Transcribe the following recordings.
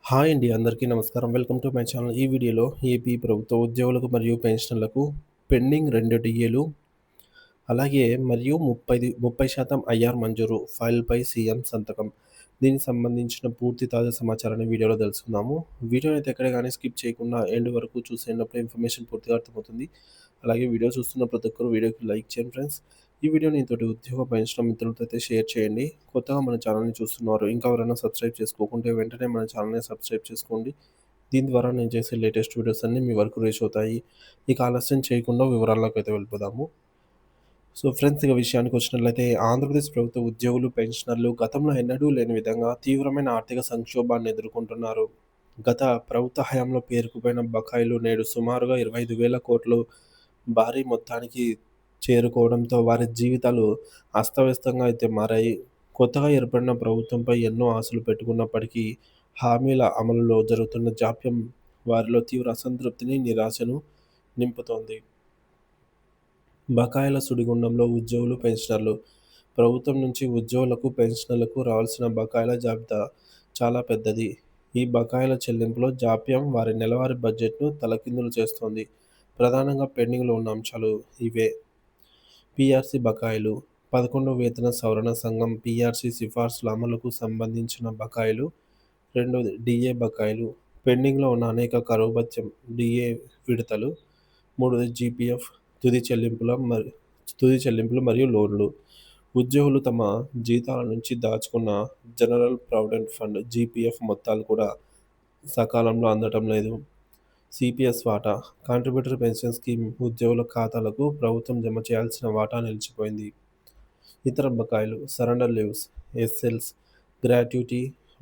Hi అండి. అందరికీ నమస్కారం. Welcome to my channel. ఈ వీడియోలో ఏపీ ప్రభుత్వ ఉద్యోగులకు మరియు పెన్షనర్లకు పెండింగ్ 2 డీఏలు అలాగే మరియు 30% ఐఆర్ మంజూరు ఫైల్‌పై సీఎం సంతకం. దీనికి సంబంధించిన పూర్తి తాజా సమాచారాన్ని వీడియోలో తెలుసుకుందాము. వీడియోనైతే ఎక్కడ గాని స్కిప్ చేయకుండా ఎండ్ వరకు చూసేయండప్పుడే ఇన్ఫర్మేషన్ పూర్తిగా అర్థమవుతుంది. అలాగే వీడియో చూస్తున్న ప్రతి ఒక్కరు వీడియోకి లైక్ చేయండి ఫ్రెండ్స్. ఈ వీడియోని తోటి ఉద్యోగ పెన్షన్ మిత్రులతో అయితే షేర్ చేయండి. కొత్తగా మన ఛానల్‌ని చూస్తున్నవారు ఇంకా ఎవరైనా సబ్స్క్రైబ్ చేసుకోకుంటే వెంటనే మన ఛానల్‌ని సబ్స్క్రైబ్ చేసుకోండి. దీని ద్వారా నేను చేసే లేటెస్ట్ వీడియోస్ అన్నీ మీ వరకు రీచ్ అవుతాయి. ఇక ఆలస్యం చేయకుండా వివరాల్లోకైతే వెళ్ళిపోదాము. సో ఫ్రెండ్స్, ఇక విషయానికి వచ్చినట్లయితే ఆంధ్రప్రదేశ్ ప్రభుత్వ ఉద్యోగులు, పెన్షనర్లు గతంలో ఎన్నడూ లేని విధంగా తీవ్రమైన ఆర్థిక సంక్షోభాన్ని ఎదుర్కొంటున్నారు. గత ప్రభుత్వ హయాంలో పేరుకుపోయిన బకాయిలు నేడు సుమారుగా 25,000 కోట్లు భారీ మొత్తానికి చేరుకోవడంతో వారి జీవితాలు అస్తవ్యస్తంగా అయితే మారాయి. కొత్తగా ఏర్పడిన ప్రభుత్వంపై ఎన్నో ఆశలు పెట్టుకున్నప్పటికీ హామీల అమలులో జరుగుతున్న జాప్యం వారిలో తీవ్ర అసంతృప్తిని, నిరాశను నింపుతోంది. బకాయిల సుడిగుండంలో ఉద్యోగులు, పెన్షనర్లు. ప్రభుత్వం నుంచి ఉద్యోగులకు, పెన్షనర్లకు రావాల్సిన బకాయిల జాబితా చాలా పెద్దది. ఈ బకాయిల చెల్లింపులో జాప్యం వారి నెలవారీ బడ్జెట్‌ను తలకిందులు చేస్తోంది. ప్రధానంగా పెండింగ్‌లో ఉన్న అంశాలు ఇవే: పీఆర్సీ బకాయిలు. 11వ వేతన సవరణ సంఘం పీఆర్సీ సిఫార్సుల అమలుకు సంబంధించిన బకాయిలు. రెండోది డీఏ బకాయిలు. పెండింగ్‌లో ఉన్న అనేక కరువు భత్యం డీఏ విడతలు. మూడోది జీపీఎఫ్ తుది చెల్లింపులు మరియు లోన్లు. ఉద్యోగులు తమ జీతాల నుంచి దాచుకున్న జనరల్ ప్రావిడెంట్ ఫండ్ జీపీఎఫ్ మొత్తాలు కూడా సకాలంలో అందటం లేదు. సిపిఎస్ వాటా. కాంట్రిబ్యూటరీ పెన్షన్ స్కీమ్ ఉద్యోగుల ఖాతాలకు ప్రభుత్వం జమ చేయాల్సిన వాటా నిలిచిపోయింది. ఇతర బకాయిలు సరెండర్ లీవ్స్, ఎస్ఎల్స్, గ్రాట్యుటీ,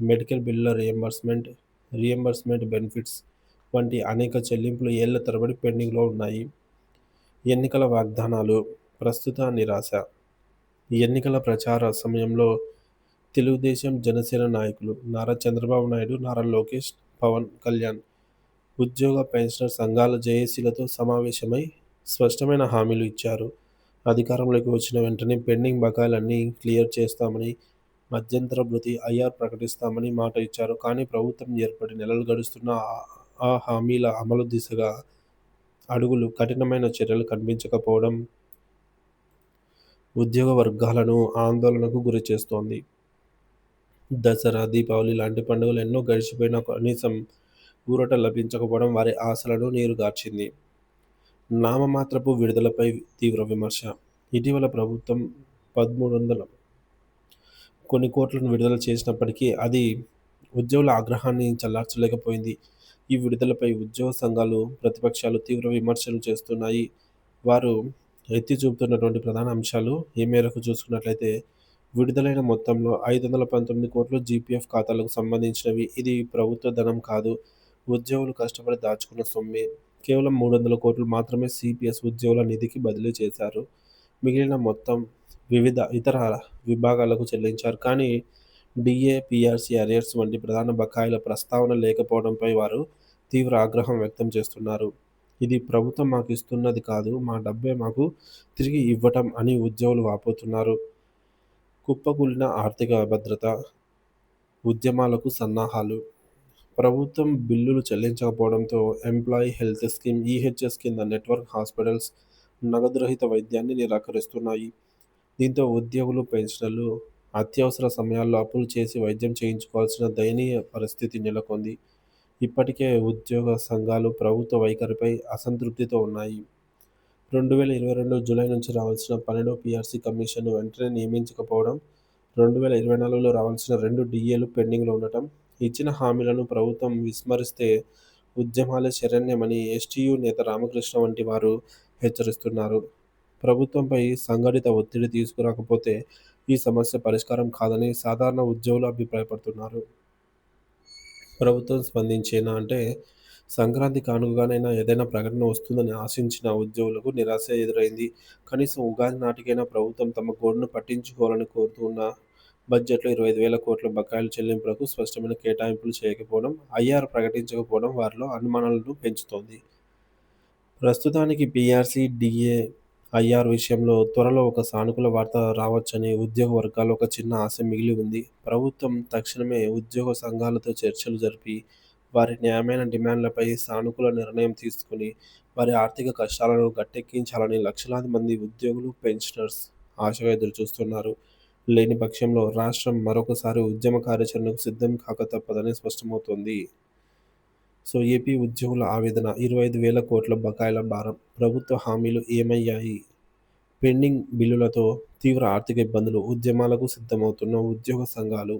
మెడికల్ బిల్లుల రీయింబర్స్మెంట్ బెనిఫిట్స్ వంటి అనేక చెల్లింపులు ఏళ్ల తరబడి పెండింగ్‌లో ఉన్నాయి. ఎన్నికల వాగ్దానాలు, ప్రస్తుత నిరాశ. ఎన్నికల ప్రచార సమయంలో తెలుగుదేశం, జనసేన నాయకులు నారా చంద్రబాబు నాయుడు, నారా లోకేష్, పవన్ కళ్యాణ్ ఉద్యోగ, పెన్షనర్ సంఘాల జేఏసీలతో సమావేశమై స్పష్టమైన హామీలు ఇచ్చారు. అధికారంలోకి వచ్చిన వెంటనే పెండింగ్ బకాయిలన్నీ క్లియర్ చేస్తామని, మధ్యంతర భృతి, ఐఆర్ ప్రకటిస్తామని మాట ఇచ్చారు. కానీ ప్రభుత్వం ఏర్పడి నెలలు గడుస్తున్నా ఆ హామీల అమలు దిశగా అడుగులు, కఠినమైన చర్యలు కనిపించకపోవడం ఉద్యోగ వర్గాలను ఆందోళనకు గురిచేస్తోంది. దసరా, దీపావళి లాంటి పండుగలు ఎన్నో గడిచిపోయినా కనీసం ఊరట లభించకపోవడం వారి ఆశలను నీరుగార్చింది. నామమాత్రపు విడుదలపై తీవ్ర విమర్శ. ఇటీవల ప్రభుత్వం 1300 కొన్ని కోట్లను విడుదల చేసినప్పటికీ అది ఉద్యోగుల ఆగ్రహాన్ని చల్లార్చలేకపోయింది. ఈ విడుదలపై ఉద్యోగ సంఘాలు, ప్రతిపక్షాలు తీవ్ర విమర్శలు చేస్తున్నాయి. వారు ఎత్తి చూపుతున్నటువంటి ప్రధాన అంశాలు ఈ మేరకు చూసుకున్నట్లయితే, విడుదలైన మొత్తంలో 519 కోట్లు జీపీఎఫ్ ఖాతాలకు సంబంధించినవి. ఇది ప్రభుత్వ ధనం కాదు, ఉద్యోగులు కష్టపడి దాచుకున్న సొమ్మే. కేవలం 300 కోట్లు మాత్రమే సిపిఎస్ ఉద్యోగుల నిధికి బదిలీ చేశారు. మిగిలిన మొత్తం వివిధ ఇతర విభాగాలకు చెల్లించారు. కానీ డీఏ, పీఆర్సీ అరియర్స్ వంటి ప్రధాన బకాయిల ప్రస్తావన లేకపోవడంపై వారు తీవ్ర ఆగ్రహం వ్యక్తం చేస్తున్నారు. ఇది ప్రభుత్వం మాకు ఇస్తున్నది కాదు, మా డబ్బే మాకు తిరిగి ఇవ్వటం అని ఉద్యోగులు వాపోతున్నారు. కుప్పకూలిన ఆర్థిక భద్రత, ఉద్యమాలకు సన్నాహాలు. ప్రభుత్వం బిల్లులు చెల్లించకపోవడంతో ఎంప్లాయీ హెల్త్ స్కీమ్ ఈహెచ్ఎస్ కింద నెట్వర్క్ హాస్పిటల్స్ నగదు రహిత వైద్యాన్ని నిరాకరిస్తున్నాయి. దీంతో ఉద్యోగులు, పెన్షనర్లు అత్యవసర సమయాల్లో అప్పులు చేసి వైద్యం చేయించుకోవాల్సిన దయనీయ పరిస్థితి నెలకొంది. ఇప్పటికే ఉద్యోగ సంఘాలు ప్రభుత్వ వైఖరిపై అసంతృప్తితో ఉన్నాయి. 2022 జూలై నుంచి రావాల్సిన 12వ పీఆర్సీ కమిషన్ను వెంటనే నియమించకపోవడం, 2024లో రావాల్సిన 2 డీఏలు పెండింగ్‌లో ఉండటం, ఇచ్చిన హామీలను ప్రభుత్వం విస్మరిస్తే ఉద్యమాలే శరణ్యమని ఎస్టీయూ నేత రామకృష్ణ వంటి వారు హెచ్చరిస్తున్నారు. ప్రభుత్వంపై సంఘటిత ఒత్తిడి తీసుకురాకపోతే ఈ సమస్య పరిష్కారం కాదని సాధారణ ఉద్యోగులు అభిప్రాయపడుతున్నారు. ప్రభుత్వం స్పందించేనా అంటే, సంక్రాంతి కానుకగానైనా ఏదైనా ప్రకటన వస్తుందని ఆశించిన ఉద్యోగులకు నిరాశ ఎదురైంది. కనీసం ఉగాది నాటికైనా ప్రభుత్వం తమ గోడును పట్టించుకోవాలని కోరుతూ ఉన్నా బడ్జెట్‌లో 25,000 కోట్ల బకాయిల చెల్లింపులకు స్పష్టమైన కేటాయింపులు చేయకపోవడం, ఐఆర్ ప్రకటించకపోవడం వారిలో అనుమానాలను పెంచుతోంది. ప్రస్తుతానికి పీఆర్సీ, డీఏ ఐఆర్ విషయంలో త్వరలో ఒక సానుకూల వార్త రావచ్చని ఉద్యోగ వర్గాల్లో ఒక చిన్న ఆశ మిగిలి ఉంది. ప్రభుత్వం తక్షణమే ఉద్యోగ సంఘాలతో చర్చలు జరిపి, వారి న్యాయమైన డిమాండ్లపై సానుకూల నిర్ణయం తీసుకొని, వారి ఆర్థిక కష్టాలను గట్టెక్కించాలని లక్షలాది మంది ఉద్యోగులు, పెన్షనర్స్ ఆశగా ఎదురుచూస్తున్నారు. లేని పక్షంలో రాష్ట్రం మరొకసారి ఉద్యమ కార్యాచరణకు సిద్ధం కాక తప్పదని స్పష్టమవుతోంది. ఏపీ ఉద్యోగుల ఆవేదన 25,000 కోట్ల బకాయిల భారం. ప్రభుత్వ హామీలు ఏమయ్యాయి? పెండింగ్ బిల్లులతో తీవ్ర ఆర్థిక ఇబ్బందులు. ఉద్యమాలకు సిద్ధమవుతున్న ఉద్యోగ సంఘాలు.